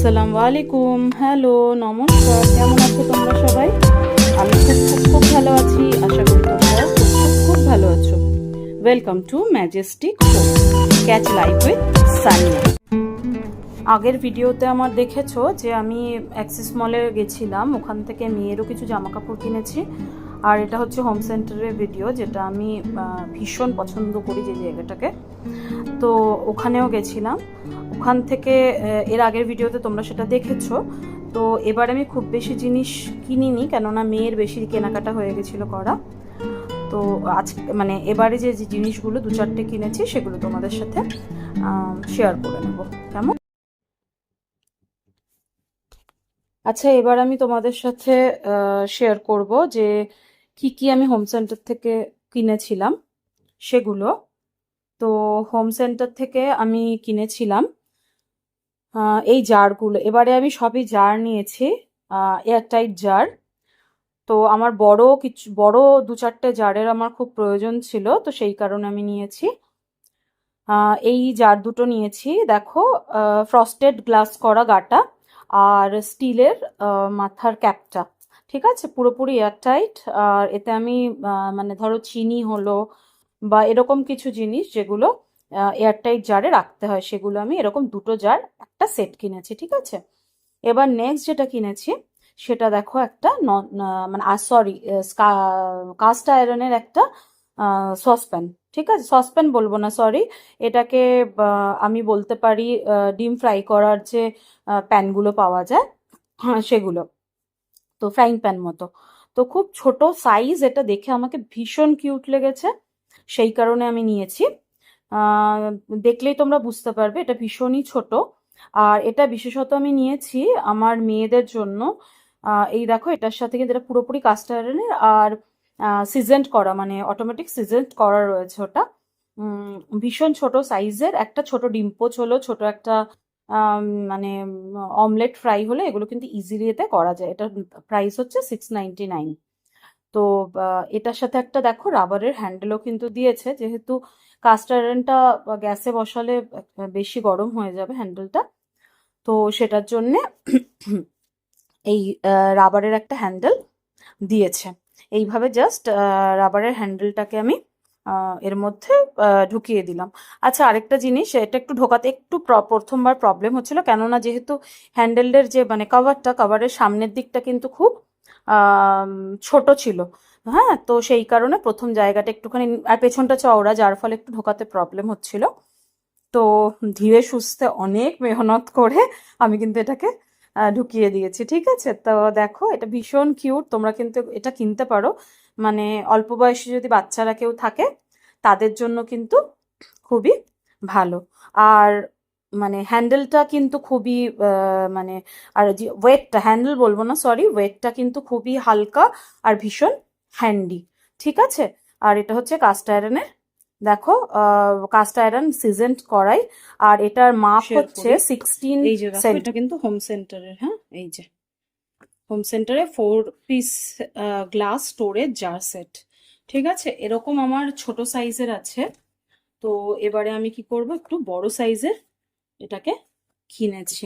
আসসালামু আলাইকুম। হ্যালো, নমস্কার। কেমন আছো তোমরা সবাই? আমি খুব খুব খুব ভালো আছি। আশা করি তোমরাও খুব খুব খুব ভালো আছো। Welcome to Majestic home catch life with Sania. আগের ভিডিওতে আমার দেখেছো যে আমি অ্যাক্সিস মলে গেছিলাম, ওখান থেকে মেয়েরও কিছু জামা কাপড় কিনেছি। আর এটা হচ্ছে হোম সেন্টারের ভিডিও, যেটা আমি ভীষণ পছন্দ করি যে জায়গাটাকে। তো ওখানেও গেছিলাম। ওখান থেকে এর আগের ভিডিওতে তোমরা সেটা দেখেছো। তো এবার আমি খুব বেশি জিনিস কিনিনি, কেননা মেয়ের বেশি কেনাকাটা হয়ে গেছিলো করা। তো আজ মানে এবারে যে জিনিসগুলো 2-4টে কিনেছি সেগুলো তোমাদের সাথে শেয়ার করে নেব। কেমন? আচ্ছা, এবার আমি তোমাদের সাথে শেয়ার করব যে কি কি আমি হোম সেন্টার থেকে কিনেছিলাম সেগুলো। তো হোম সেন্টার থেকে আমি কিনেছিলাম এই জারগুলো। এবারে আমি সবই জার নিয়েছি, এয়ারটাইট জার। তো আমার বড় 2-4টে জারের আমার খুব প্রয়োজন ছিল, তো সেই কারণে আমি নিয়েছি। এই জার দুটো নিয়েছি। দেখো, ফ্রস্টেড গ্লাস করা গাটা আর স্টিলের মাথার ক্যাপটা। ঠিক আছে, পুরোপুরি এয়ারটাইট। আর এতে আমি মানে ধরো চিনি হলো বা এরকম কিছু জিনিস যেগুলো এয়ারটাইট জারে রাখতে হয়, সেগুলো আমি এরকম দুটো জার একটা সেট কিনেছি। ঠিক আছে, এবার নেক্সট যেটা কিনেছি সেটা দেখো, একটা মানে সরি, কাস্ট আয়রনের একটা সসপ্যান। ঠিক আছে, সসপ্যান বলবো না, সরি, এটাকে আমি বলতে পারি ডিম ফ্রাই করার যে প্যানগুলো পাওয়া যায়, হ্যাঁ সেগুলো। তো ফ্রাইং প্যান মতো। তো খুব ছোট সাইজ, এটা দেখে আমাকে ভীষণ কিউট লেগেছে, সেই কারণে আমি নিয়েছি। আহ, দেখলেই তোমরা বুঝতে পারবে এটা ভীষণই ছোট। আর এটা বিশেষত আমি নিয়েছি আমার মেয়েদের জন্য। এই দেখো, এটার সাথে কিন্তু এটা পুরোপুরি কাস্ট আয়রনের আর সিজেন্ট করা, মানে অটোমেটিক সিজেন্ট করা রয়েছে ওটা। ভীষণ ছোট সাইজের একটা ছোট ডিম পোচ হলো, ছোট একটা মানে অমলেট ফ্রাই হলে এগুলো কিন্তু ইজিলি এতে করা যায়। এটার প্রাইস হচ্ছে 699। তো এটার সাথে একটা দেখো রাবারের হ্যান্ডেলও কিন্তু দিয়েছে, যেহেতু কাস্ট আয়রনটা গ্যাসে বসালে বেশি গরম হয়ে যাবে হ্যান্ডেলটা। তো সেটার জন্যে এই রাবারের একটা হ্যান্ডেল দিয়েছে। এইভাবে জাস্ট রাবারের হ্যান্ডেলটাকে আমি এর মধ্যে ঢুকিয়ে দিলাম। আচ্ছা, আরেকটা জিনিস, এটা একটু ঢোকাতে একটু প্রথমবার প্রবলেম হচ্ছিল, কেননা যেহেতু হ্যান্ডেলের যে মানে কভারের সামনের দিকটা কিন্তু খুব ছোট ছিল। হ্যাঁ, তো সেই কারণে প্রথম জায়গাটা একটুখানি, আর পেছনটা চওড়া, যার ফলে একটু ঢোকাতে প্রবলেম হচ্ছিল। তো ধীরে সুস্থে অনেক মেহনত করে আমি কিন্তু এটাকে ঢুকিয়ে দিয়েছি। ঠিক আছে, তো দেখো এটা ভীষণ কিউট, তোমরা কিন্তু এটা কিনতে পারো। মানে অল্প বয়সী যদি বাচ্চারা কেউ থাকে তাদের জন্য কিন্তু খুবই ভালো। আর মানে হ্যান্ডেলটা কিন্তু খুবই মানে, আর যে ওয়েটটা, হ্যান্ডেল বলবো না সরি, ওয়েটটা কিন্তু খুবই হালকা আর ভীষণ হ্যান্ডি। ঠিক আছে, আর এটা হচ্ছে কাস্ট আয়রনের। দেখো, কাস্ট আয়রন সিজেন্ট করাই। আর এটার মাপ হচ্ছে 16। এই যে দেখো, এটা কিন্তু হোম সেন্টারের, হ্যাঁ এই যে হোম সেন্টারে 4 piece glass storage jar set. ঠিক আছে, এরকম আমার ছোট সাইজের আছে। তো এবারে আমি কি করব, একটু বড় সাইজের এটাকে কিনেছি।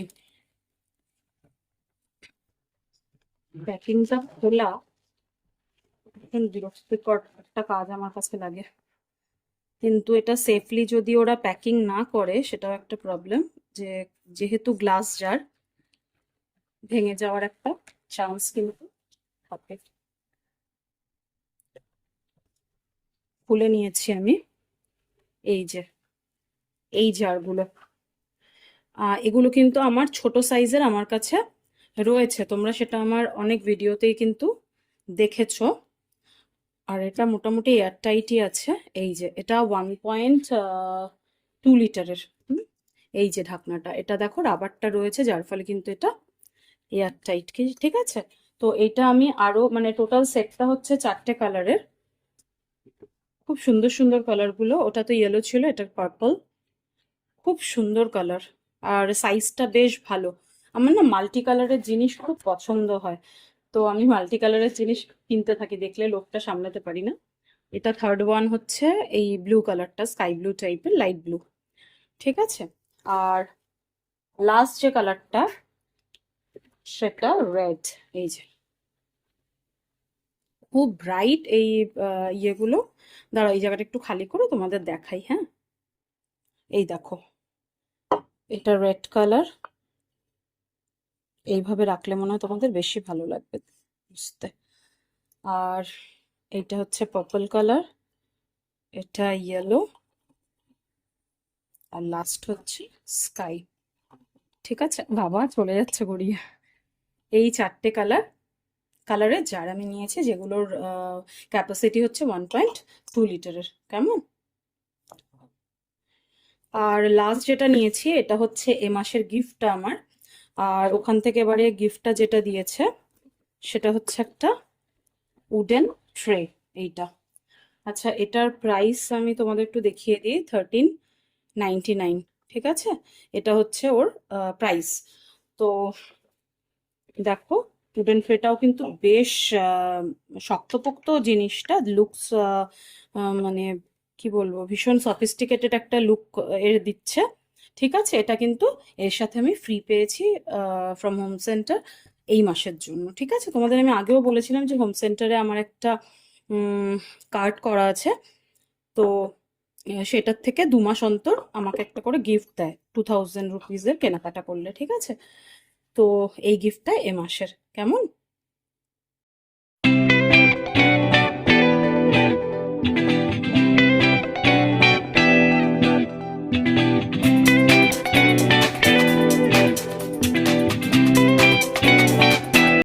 প্যাকিংটা খোলা ভীষণ বিরক্তিকর একটা কাজ আমার কাছে লাগে, কিন্তু এটা সেফলি যদি ওরা প্যাকিং না করে সেটাও একটা প্রবলেম। যে যেহেতু গ্লাস জার, ভেঙে যাওয়ার একটা চান্স কিন্তু থাকে। খুলে নিয়েছি আমি। এই যে এই জারগুলো, এগুলো কিন্তু আমার ছোট সাইজের আমার কাছে রয়েছে, তোমরা সেটা আমার অনেক ভিডিওতেই কিন্তু দেখেছো। আর এটা মোটামুটি এয়ারটাইটই আছে। এই যে এটা 1.2 লিটারের। এই যে ঢাকনাটা, এটা দেখো রাবারটা রয়েছে, যার ফলে কিন্তু এটা এয়ারটাইট। ঠিক আছে, তো এটা আমি আরো মানে টোটাল সেটটা হচ্ছে 4টে কালারের, খুব সুন্দর সুন্দর কালারগুলো। ওটা তো ইয়েলো ছিল, এটা পার্পল, খুব সুন্দর কালার। আর সাইজটা বেশ ভালো। আমার না মাল্টি কালারের জিনিস খুব পছন্দ হয়, তো আমি মাল্টি কালারের জিনিস কিনতে থাকি, দেখলে লোকটা সামলাতে পারি না। এটা থার্ড ওয়ান হচ্ছে এই ব্লু কালারটা, স্কাই ব্লু টাইপের, লাইট ব্লু। ঠিক আছে, আর লাস্ট যে কালারটা সেটা রেড। এই যে খুব ব্রাইট এই ইয়েগুলো। দাঁড়াও, এই জায়গাটা একটু খালি করে তোমাদের দেখাই। হ্যাঁ, এই দেখো, এটা রেড কালার। এইভাবে রাখলে মনে হয় তোমাদের বেশি ভালো লাগবে বুঝতে। আর এইটা হচ্ছে পার্পল কালার, এটা ইয়েলো, আর লাস্ট হচ্ছে স্কাই। ঠিক আছে, বাবা চলে যাচ্ছে গড়িয়ে। এই চারটে কালারের জার আমি নিয়েছি, যেগুলোর ক্যাপাসিটি হচ্ছে 1.2 লিটারের। কেমন? আর লাস্ট যেটা নিয়েছি এটা হচ্ছে এ মাসের গিফটটা আমার। আর ওখান থেকে এবারে গিফটটা যেটা দিয়েছে সেটা হচ্ছে একটা উডেন ট্রে, এইটা। আচ্ছা, এটার প্রাইস আমি তোমাদের একটু দেখিয়ে দিই, 1399। ঠিক আছে, এটা হচ্ছে ওর প্রাইস। তো দেখো, উডেন ট্রেটাও কিন্তু বেশ শক্তপোক্ত জিনিসটা, লুকস মানে কি বলবো, ভীষণ সফিস্টিকেটেড একটা লুক এর দিচ্ছে। ঠিক আছে, এটা কিন্তু এর সাথে আমি ফ্রি পেয়েছি ফ্রম হোম সেন্টার এই মাসের জন্য। ঠিক আছে, তোমাদের আমি আগেও বলেছিলাম যে হোম সেন্টারে আমার একটা কার্ড করা আছে। তো সেটার থেকে 2 মাস অন্তর আমাকে একটা করে গিফট দেয় 2000 রুপিজের কেনাকাটা করলে। ঠিক আছে, তো এই গিফটটা এ মাসের। কেমন?